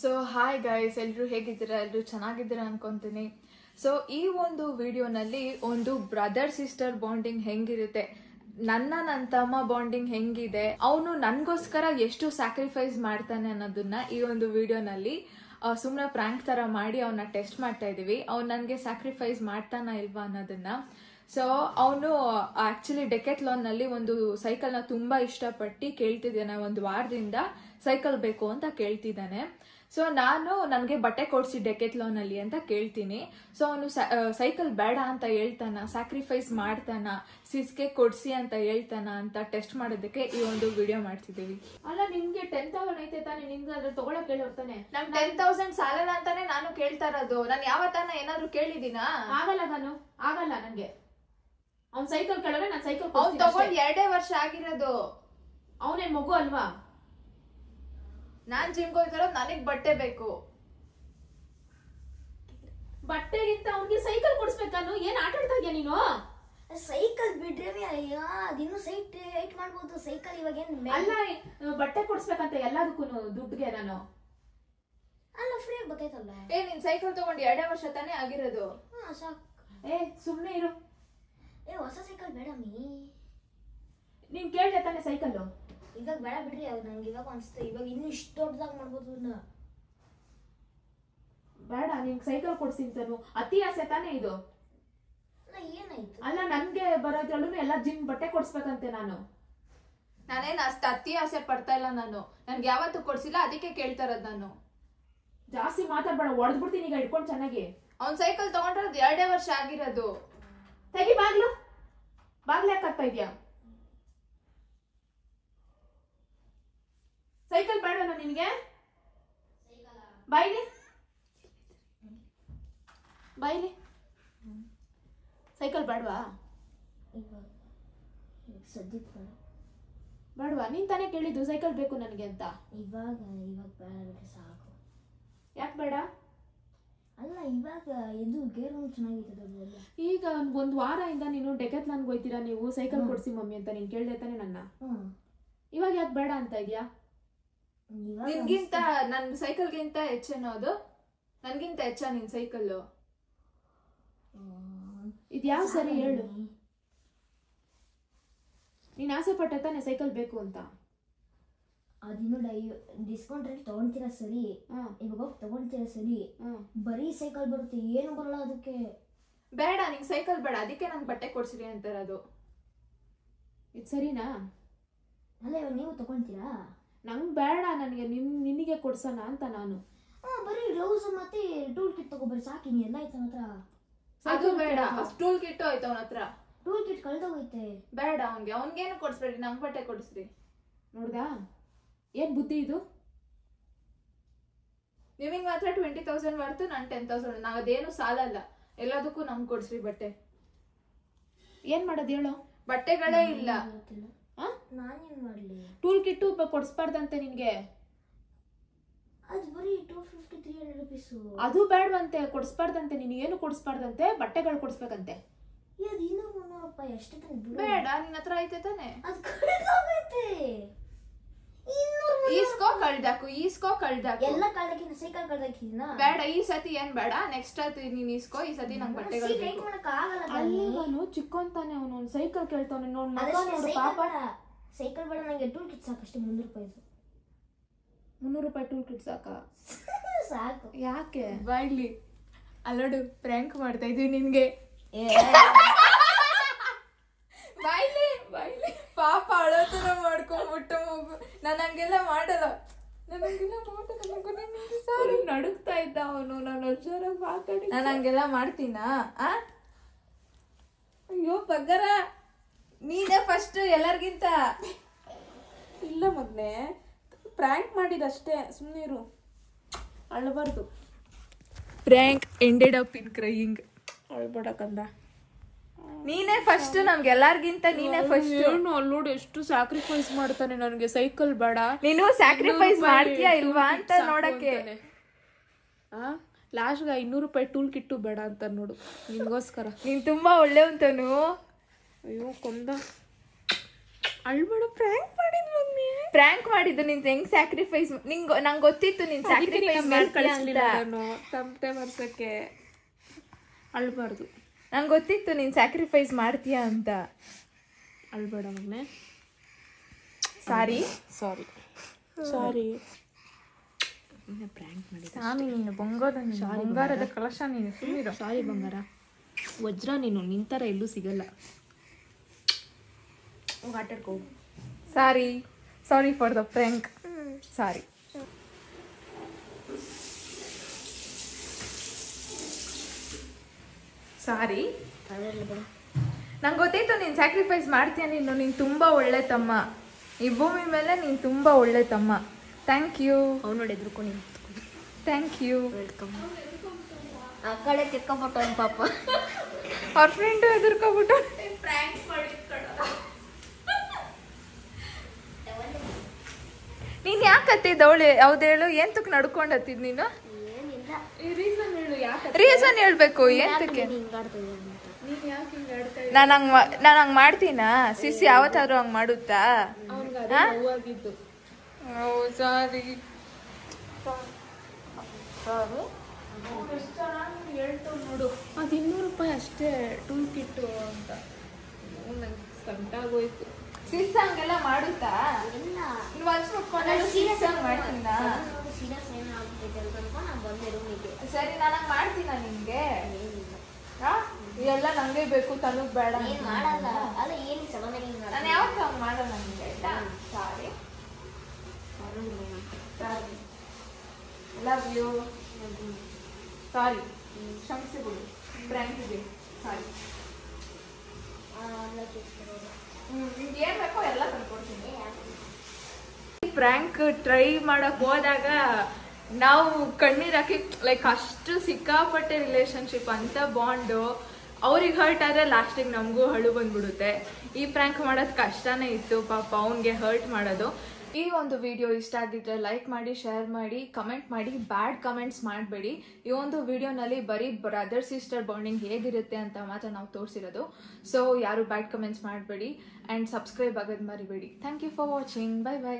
So hi guys, ಎಲ್ಲರೂ ಹೇಗಿದ್ದೀರಾ? ಎಲ್ಲರೂ ಚೆನ್ನಾಗಿದ್ದೀರಾ ಅನ್ಕೊಂತೀನಿ. ಸೊ ಈ ಒಂದು ವಿಡಿಯೋನಲ್ಲಿ ಒಂದು ಬ್ರದರ್ ಸಿಸ್ಟರ್ ಬಾಂಡಿಂಗ್ ಹೆಂಗಿರುತ್ತೆ, ನನ್ನ ತಮ್ಮ ಬಾಂಡಿಂಗ್ ಹೆಂಗಿದೆ, ಅವನು ನನಗೋಸ್ಕರ ಎಷ್ಟು ಸ್ಯಾಕ್ರಿಫೈಸ್ ಮಾಡ್ತಾನೆ ಅನ್ನೋದನ್ನ ಈ ಒಂದು ವಿಡಿಯೋನಲ್ಲಿ ಸುಮ್ಮನೆ ಪ್ರ್ಯಾಂಕ್ ತರ ಮಾಡಿ ಅವನ್ನ ಟೆಸ್ಟ್ ಮಾಡ್ತಾ ಇದೀವಿ. ಅವ್ನು ನನಗೆ ಸ್ಯಾಕ್ರಿಫೈಸ್ ಮಾಡ್ತಾನ ಇಲ್ವಾ ಅನ್ನೋದನ್ನ. ಸೊ ಅವನು ಆಕ್ಚುಲಿ ಡೆಕೆಥ್ಲಾನ್ ನಲ್ಲಿ ಒಂದು ಸೈಕಲ್ ನ ತುಂಬಾ ಇಷ್ಟಪಟ್ಟು ಕೇಳ್ತಿದ್ದಾನೆ, ಒಂದು ವಾರದಿಂದ ಸೈಕಲ್ ಬೇಕು ಅಂತ ಕೇಳ್ತಿದ್ದಾನೆ. ಸೊ ನಾನು ನನಗೆ ಬಟ್ಟೆ ಕೊಡ್ಸಿ ಡೆಕೆಥ್ಲಾನ್ ಅಲ್ಲಿ ಅಂತ ಕೇಳ್ತೀನಿ. ಸೊ ಅವನು ಸೈಕಲ್ ಬೇಡ ಅಂತ ಹೇಳ್ತಾನ, ಸ್ಯಾಕ್ರಿಫೈಸ್ ಮಾಡ್ತಾನ, ಸಿಸ್ಗೆ ಕೊಡ್ಸಿ ಅಂತ ಹೇಳ್ತಾನ ಅಂತ ಟೆಸ್ಟ್ ಮಾಡೋದಕ್ಕೆ ಈ ಒಂದು ವಿಡಿಯೋ ಮಾಡ್ತಿದ್ದೀವಿ. ಅಲ್ಲ, ನಿಮ್ಗೆ 10,000 ಐತೆ ತಾನೆ, ನಿಮ್ಗೆ ಅದ್ರ ತಗೊಳಕ್ ಹೇಳೋರ್ತಾನೆ. ನಮ್ 10,000 ಸಾಲಲ್ಲ ಅಂತಾನೆ ನಾನು ಕೇಳ್ತಾ ಇರೋದು. ನಾನು ಯಾವತ್ತಾನ ಏನಾದ್ರು ಕೇಳಿದೀನಾ? ಆಗಲ್ಲ ನನ್ಗೆ. ಅವ್ನ್ ಸೈಕಲ್ ಕೇಳಿದ್ರೆ ನಾನ್ ಸೈಕಲ್ ಅವ್ನ್ ತಗೊಂಡ್ 2 ವರ್ಷ ಆಗಿರೋದು. ಅವನೇನ್ ಮಗು ಅಲ್ವಾ? ನಾನ್ ಜಿಮ್ಗೆ ಹೋಗ್ತಿರೋದು, ನನಗ್ ಬಟ್ಟೆ ಬೇಕು. ಬಟ್ಟೆಗಿಂತ ಅವ್ನಿಗೆ ಸೈಕಲ್ ಕೊಡ್ಸ್ಬೇಕಾನು? ಏನ್ ಆಟ ಆಡ್ತಾ ಇದೀಯ ನೀನು? ಸೈಕಲ್ ಬಿಡ್ರೆ ಅದಿನ್ನು ಸೈಟ್ ಮಾಡ್ಬೋದು. ಸೈಕಲ್ ಇವಾಗ ಅಲ್ಲ, ಬಟ್ಟೆ ಕೊಡ್ಸ್ಬೇಕಂತ ಎಲ್ಲದಕ್ಕೂ ದುಡ್ಡಿಗೆ ನಾನು ಅಲ್ಲ ಫ್ರೀ ಗೊತ್ತಾಯ್ತಲ್ಲ. ನಿನ್ ಸೈಕಲ್ ತಗೊಂಡ್ 2 ವರ್ಷ ತಾನೇ ಆಗಿರೋದು. ಸಾಕು. ಸುಮ್ನೆ ಇರು. ಹೊಸ ಸೈಕಲ್ ಬೇಡ ನೀನ್ ಕೇಳ್ದೆ ತಾನೆ ಸೈಕಲ್? ಇವಾಗ ಬೇಡ ಬಿಡ್ರಿ. ನಂಗೆ ಇವಾಗ ಅನ್ಸುತ್ತೆ, ಇವಾಗ ಇನ್ನು ಇಷ್ಟು ದೊಡ್ಡದಾಗ ಮಾಡ್ಬೋದು. ಬೇಡ, ನಿನ್ ಸೈಕಲ್ ಕೊಡ್ಸಿಂತಾನು ಅತಿ ಆಸೆ ತಾನೇ ಇದು? ಏನಾಯ್ತು? ಅಲ್ಲ, ನನ್ಗೆ ಬರೋದ್ರಲ್ಲೂ ಎಲ್ಲ ಜಿಮ್ ಬಟ್ಟೆ ಕೊಡ್ಸ್ಬೇಕಂತೆ ನಾನು. ನಾನೇನ್ ಅಷ್ಟು ಅತಿ ಆಸೆ ಪಡ್ತಾ ಇಲ್ಲ. ನನ್ಗೆ ಯಾವತ್ತೂ ಕೊಡ್ಸಿಲ್ಲ, ಅದಕ್ಕೆ ಕೇಳ್ತಾ ಇರೋದು ನಾನು. ಜಾಸ್ತಿ ಮಾತಾಡ್ಬೇಡ, ಹೊಡೆದ್ಬಿಡ್ತೀನಿ ಈಗ ಇಟ್ಕೊಂಡ್ ಚೆನ್ನಾಗಿ. ಅವ್ನ್ ಸೈಕಲ್ ತಗೊಂಡಿರೋದು 2 ವರ್ಷ ಆಗಿರೋದು. ತೆಗಿ ಬಾಗ್ಲು. ಬಾಗ್ಲು ಯಾಕೆ ಹಾಕ್ತಾ ಇದ್ಯಾ? ಸೈಕಲ್ ಬೇಡವಲ್ಲ ನಿನ್ಗೆ? ಬಾಯ್ಲಿ ಸೈಕಲ್ ಬೇಡವಾ? ಸದ್ಯಕ್ಕೆ ಬೇಡವಾ? ನೀನ್ ತಾನೇ ಕೇಳಿದ್ದು ಸೈಕಲ್ ಬೇಕು ನನಗೆ ಅಂತ. ಇವಾಗ ಬೇಡ ಸಾಕು. ಯಾಕೆ ಬೇಡ? ಅಲ್ಲ, ಇವಾಗ ಇದು ಗೇರ್ ಚೆನ್ನಾಗಿರ್ತದೆ. ಈಗ ಒಂದ್ ವಾರದಿಂದ ನೀನು ಡೆಕೆಥ್ಲಾನ್ಗೆ ಹೋಗ್ತೀರಾ ನೀವು, ಸೈಕಲ್ ಕೊಡ್ಸಿ ಮಮ್ಮಿ ಅಂತ ನೀನ್ ಕೇಳ್ದೆ ತಾನೆ ನನ್ನ. ಇವಾಗ ಯಾಕೆ ಬೇಡ ಅಂತ ಇದ್ಯಾ? ನಿನ್ಗಿಂತ ನನ್ ಸೈಕಲ್ಗಿಂತ ಹೆಚ್ಚೇನೋ ಅದು? ನನ್ಗಿಂತ ಹೆಚ್ಚ ನಿನ್ ಸೈಕಲ್? ಇದ್ಯಾವ ಸರಿ ಹೇಳು. ನೀನ್ ಆಸೆ ಪಟ್ಟ ತಾನೆ ಸೈಕಲ್ ಬೇಕು ಅಂತ. ಅದಿನ್ನು ಡಿಸ್ಕೌಂಟ್ ರೇಟ್ ತಗೊಂತೀರಾ ಸರಿ, ಇವಾಗ ಹೋಗಿ ತಗೊಂತೀರಾ ಸರಿ, ಬರೀ ಸೈಕಲ್ ಬರುತ್ತೆ, ಏನು ಬರಲ್ಲ ಅದಕ್ಕೆ. ಬೇಡ, ನಿಂಗೆ ಸೈಕಲ್ ಬೇಡ, ಅದಕ್ಕೆ ನಂಗೆ ಬಟ್ಟೆ ಕೊಡ್ಸಿರಿ ಅಂತಾರದು. ಇದು ಸರಿನಾ? ಅಲ್ಲ, ಇವಾಗ ನೀವು ತಗೊಂತೀರಾ? ನಂಗೆ ಬೇಡ, ನನಗೆ ನಿನಗೆ ಕೊಡ್ಸೋಣ ಅಂತ ನಾನು. ಬರೀ ಗ್ಲೌಸ್ ಮತ್ತೆ ಟೂಲ್ ಕಿಟ್ ತಗೋಬರಿ ಸಾಕಿ. ಎಲ್ಲ ಆಯ್ತು ಅವನ ಹತ್ರ. ಅದು ಬೇಡ, ಟೂಲ್ ಕಿಟ್ ಆಯ್ತು ಅವನ ಹತ್ರ. ಟೂಲ್ ಕಿಟ್ ಕಳ್ದೋಗೈತೆ. ಬೇಡ, ಅವ್ನಿಗೇನು ಕೊಡ್ಸ್ಬೇಡಿ, ನಂಗೆ ಬಟ್ಟೆ ಕೊಡಿಸ್ರಿ. ನೋಡ್ದಾ ಏನ್ ಬುದ್ಧಿ ಇದು? ನಿಮಗೆ ಮಾತ್ರ 20,000 ಬರ್ತು, ನಾನು 10,000. ನಾವ್ ಅದೇನು ಸಾಲಲ್ಲ, ಎಲ್ಲದಕ್ಕೂ ನಮ್ಗೆ ಕೊಡ್ಸ್ರಿ ಬಟ್ಟೆ. ಏನ್ ಮಾಡೋದು ಹೇಳೋ? ಬಟ್ಟೆಗಳೇ ಇಲ್ಲ. ನಾನೇನ್ ಮಾಡ್ಲಿ? ಟೂಲ್ ಕಿಟ್ಟು ಕೊಡ್ಸ್ಬಾರ್ದಂತೆ ನಿನ್ಗೆ. ಅದು ಬರೀ 250-300 ರೂಪೀಸ್. ಅದು ಬೇಡವಂತೆ, ಕೊಡ್ಸ್ಬಾರ್ದಂತೆ. ನೀನು ಏನು ಕೊಡ್ಸ್ಬಾರ್ದಂತೆ, ಬಟ್ಟೆಗಳು ಕೊಡ್ಸ್ಬೇಕಂತೆ. ಅದು 200-300 ರೂಪಾಯಿ ಅಷ್ಟೇ ತಾನೆ. ಬೇಡ, ನಿನ್ನ ಹತ್ರ ಐತೆ ತಾನೆ. ಅದು ಕಳ್ದೋಗೈತೆ. ಈಸ್ಕೋ ಕಳ್ದಾಕು ಎಲ್ಲ ಕಳ್ದಾಕಿನ ಸೈಕಲ್ ಕಳ್ದಾಕಿನ. ಬೇಡ, ಈ ಸತಿ ಏನ್ ಬೇಡ, ನೆಕ್ಸ್ಟ್ ಸತಿ ನೀನ್ ಈಸ್ಕೋ. ಈ ಸತಿ ನಂಗೆ ಬಟ್ಟೆಗಳು ಬೇಕು. ಅಲ್ಲಿವನು ಚಿಕ್ಕೊಂತಾನೆ, ಅವನು ಸೈಕಲ್ ಕೇಳ್ತಾವನೆ. ನೋಡು ಪಾಪ. ಸೈಕಲ್ ಬೇಡ, ನಂಗೆ ಟೂಲ್ ಕಿಟ್ ಸಾಕಷ್ಟೇ. 300 ರೂಪಾಯಿ. 300 ರೂಪಾಯಿ ಟೂಲ್ ಕಿಟ್ ಸಾಕು. ಯಾಕೆ? ಬಾಯ್ಲಿ ಅಲ್ಲೋಡು, ಪ್ರ್ಯಾಂಕ್ ಮಾಡ್ತಾ ಇದೀವಿ ನಿನ್ಗೆ. ಬಾಯ್ಲಿ ಪಾಪ ಅಳೋತರ ಮಾಡ್ಕೊಂಡ್ಬಿಟ್ಟು ಮಗು. ನಾನು ಹಂಗೆಲ್ಲ ಮಾಡಲ್ಲ. ನಡುಕ್ತಾ ಇದ್ದ ಅವನು. ನಾನು ಜೋರಾಗಿ ಮಾತಾಡಿ. ನಾನು ಹಂಗೆಲ್ಲ ಮಾಡ್ತೀನಾ? ಅಯ್ಯೋ ಪಗ್ಗರ, ನೀನೇ ಫಸ್ಟ್ ಎಲ್ಲರಿಗಿಂತ. ಇಲ್ಲ ಮಗ್ನೆ, ಪ್ರ್ಯಾಂಕ್ ಮಾಡಿದಷ್ಟೇ, ಸುಮ್ಮನೆ ಇರು, ಅಳಬಾರ್ದು. Prank ended up in crying. ಅಳ್ಬೇಡಕ್ಕಂದ. ನೀನೇ ಫಸ್ಟ್, ನಮ್ಗೆಲ್ಲಾರ್ಗಿಂತ ನೀನೇ ಫಸ್ಟ್. ಅಲ್ಲೋಡು ಎಷ್ಟು ಸ್ಯಾಕ್ರಿಫೈಸ್ ಮಾಡ್ತಾನೆ. ನನಗೆ ಸೈಕಲ್ ಬೇಡ, ನೀನು ಸ್ಯಾಕ್ರಿಫೈಸ್ ಮಾಡ್ತೀಯಾ ಇಲ್ವಾ ಅಂತ ನೋಡಕ್ಕೆ. ಲಾಸ್ಟ್ಗೆ 200 ರೂಪಾಯಿ ಟೂಲ್ ಕಿಟ್ಟು ಬೇಡ ಅಂತ ನೋಡು, ನಿನ್ಗೋಸ್ಕರ. ನೀನ್ ತುಂಬಾ ಒಳ್ಳೆವಂತನು. ಅಯ್ಯೋ ಕೊಂದ. ಅಳ್ಬೇಡ, ಪ್ರ್ಯಾಂಕ್ ಮಾಡಿದ್ ಮಮ್ಮಿ. ಪ್ರ್ಯಾಂಕ್ ಮಾಡಿದ್ದು ನಿನ್ ಹೆಂಗ್ ಸ್ಯಾಕ್ರಿಫೈಸ್ ನಂಗೆ ಗೊತ್ತಿತ್ತು ನೀನ್ ಸ್ಯಾಕ್ರಿಫೈಸ್ ತಮಟೆ ಬರ್ಸಕ್ಕೆ ಅಳ್ಬಾರ್ದು. ನಂಗೆ ಗೊತ್ತಿತ್ತು ನೀನ್ ಸ್ಯಾಕ್ರಿಫೈಸ್ ಮಾಡ್ತೀಯಾ ಅಂತ. ಅಳ್ಬೇಡ ಮಗನೆ. ಸಾರಿ ಪ್ರ್ಯಾಂಕ್ ಮಾಡಿ ಸಾಮಿ ನೀನು ಬಂಗಾರದ ಕಲಶ ನೀನು ಸುಮ್ಮನಿರು. ಸಾರಿ ಬಂಗಾರ, ವಜ್ರ ನೀನು ನಿಂತರ ಎಲ್ಲೂ ಸಿಗಲ್ಲ. ಹೋಗಿ ಆಟಾಡ್ಕೋ. Sorry for the prank. Sorry. ನಂಗೆ ಗೊತ್ತಿತ್ತು ನೀನು ಸ್ಯಾಕ್ರಿಫೈಸ್ ಮಾಡ್ತೀಯ. ನೀನು ತುಂಬಾ ಒಳ್ಳೆ ತಮ್ಮ. ಈ ಭೂಮಿ ಮೇಲೆ ನೀನು ತುಂಬಾ ಒಳ್ಳೆ ತಮ್ಮ. Thank you. ಅವ್ನು ನೋಡಿ ಎದ್ರುಕೊಂಡು ಥ್ಯಾಂಕ್ ಯು. ವೆಲ್ಕಮ್. ಆ ಕಡೆ ತಿಕ್ಕೊಬಿಟ್ಟು ಪಾಪ ಅವ್ರ ಫ್ರೆಂಡು ಎದುರ್ಕೊಬಿಟ್ಟು ನೀನ್ ಯಾಕೆ ಹತ್ತಿದ್ದ ಅವಳು? ಯಾವ್ದು ಹೇಳು, ಎಂತಕ್ಕೆ ನಡ್ಕೊಂಡು ಹತ್ತಿದ್ ನೀನು? ರೀಸನ್ ಹೇಳ್ಬೇಕು. ಎಂತಕ್ಕೆ ನಾನು ಹಂಗ್ ಮಾಡ್ತೀನಾ? ಸಿಸಿ ಯಾವತ್ತಾದ್ರೂ ಹಂಗ್ ಮಾಡುತ್ತಾ? ಸಾರಿ. ನೋಡು, ಅದು 200 ರೂಪಾಯಿ ಅಷ್ಟೇ ಟೂಲ್ ಕಿಟ್ಟು ಅಂತ. ಸಂಟಾಗೋಯ್ತು. ಸಿಸ್ ಹಂಗೆಲ್ಲ ಮಾಡುತ್ತಾ? ಸರಿ, ನಾನು ಹಂಗ್ ಮಾಡ್ತೀನ ನಿನ್ಗೆ? ಎಲ್ಲ ನಂಗೆ ಬೇಕು, ತನಗ್ ಬೇಡ. ನಾನು ಯಾವತ್ತೂ ಹಂಗ್ ಮಾಡಲ್ಲ ನಿನ್ಗೆ, ಆಯ್ತಾ? ಸಾರಿ. Love you. ಸಾರಿ, ಕ್ಷಮಿಸಿಬಿಡು. ಫ್ರೆಂಡ್ಸ್ಗೆ ಸಾರಿ. ಏನ್ ಬೇಕೋ ಎಲ್ಲ ತಂದ್ಕೊಡ್ತೀನಿ. ಪ್ರ್ಯಾಂಕ್ ಟ್ರೈ ಮಾಡಕ್ ಹೋದಾಗ ನಾವು ಕಣ್ಣೀರ್ ಹಾಕಿ ಲೈಕ್ ಅಷ್ಟು ಸಿಕ್ಕಾಪಟ್ಟೆ ರಿಲೇಶನ್ಶಿಪ್ ಅಂತ ಬಾಂಡು. ಅವ್ರಿಗೆ ಹರ್ಟ್ ಆದ್ರೆ ಲಾಸ್ಟಿಗೆ ನಮಗೂ ಹಳು ಬಂದ್ಬಿಡುತ್ತೆ. ಈ ಪ್ರ್ಯಾಂಕ್ ಮಾಡೋದು ಕಷ್ಟನೇ ಇತ್ತು ಪಾಪ ಅವನ್ಗೆ ಹರ್ಟ್ ಮಾಡೋದು. ಈ ಒಂದು ವಿಡಿಯೋ ಇಷ್ಟ ಆಗಿದ್ರೆ ಲೈಕ್ ಮಾಡಿ, ಶೇರ್ ಮಾಡಿ, ಕಮೆಂಟ್ ಮಾಡಿ. ಬ್ಯಾಡ್ ಕಮೆಂಟ್ಸ್ ಮಾಡಬೇಡಿ. ಈ ಒಂದು ವಿಡಿಯೋನಲ್ಲಿ ಬರೀ ಬ್ರದರ್ ಸಿಸ್ಟರ್ ಬಾಂಡಿಂಗ್ ಹೇಗಿರುತ್ತೆ ಅಂತ ಮಾತ್ರ ನಾವು ತೋರಿಸಿರೋದು. ಸೊ ಯಾರು ಬ್ಯಾಡ್ ಕಮೆಂಟ್ಸ್ ಮಾಡಬೇಡಿ ಆ್ಯಂಡ್ ಸಬ್ಸ್ಕ್ರೈಬ್ ಆಗೋದು ಮರಿಬೇಡಿ. Thank you for watching. By.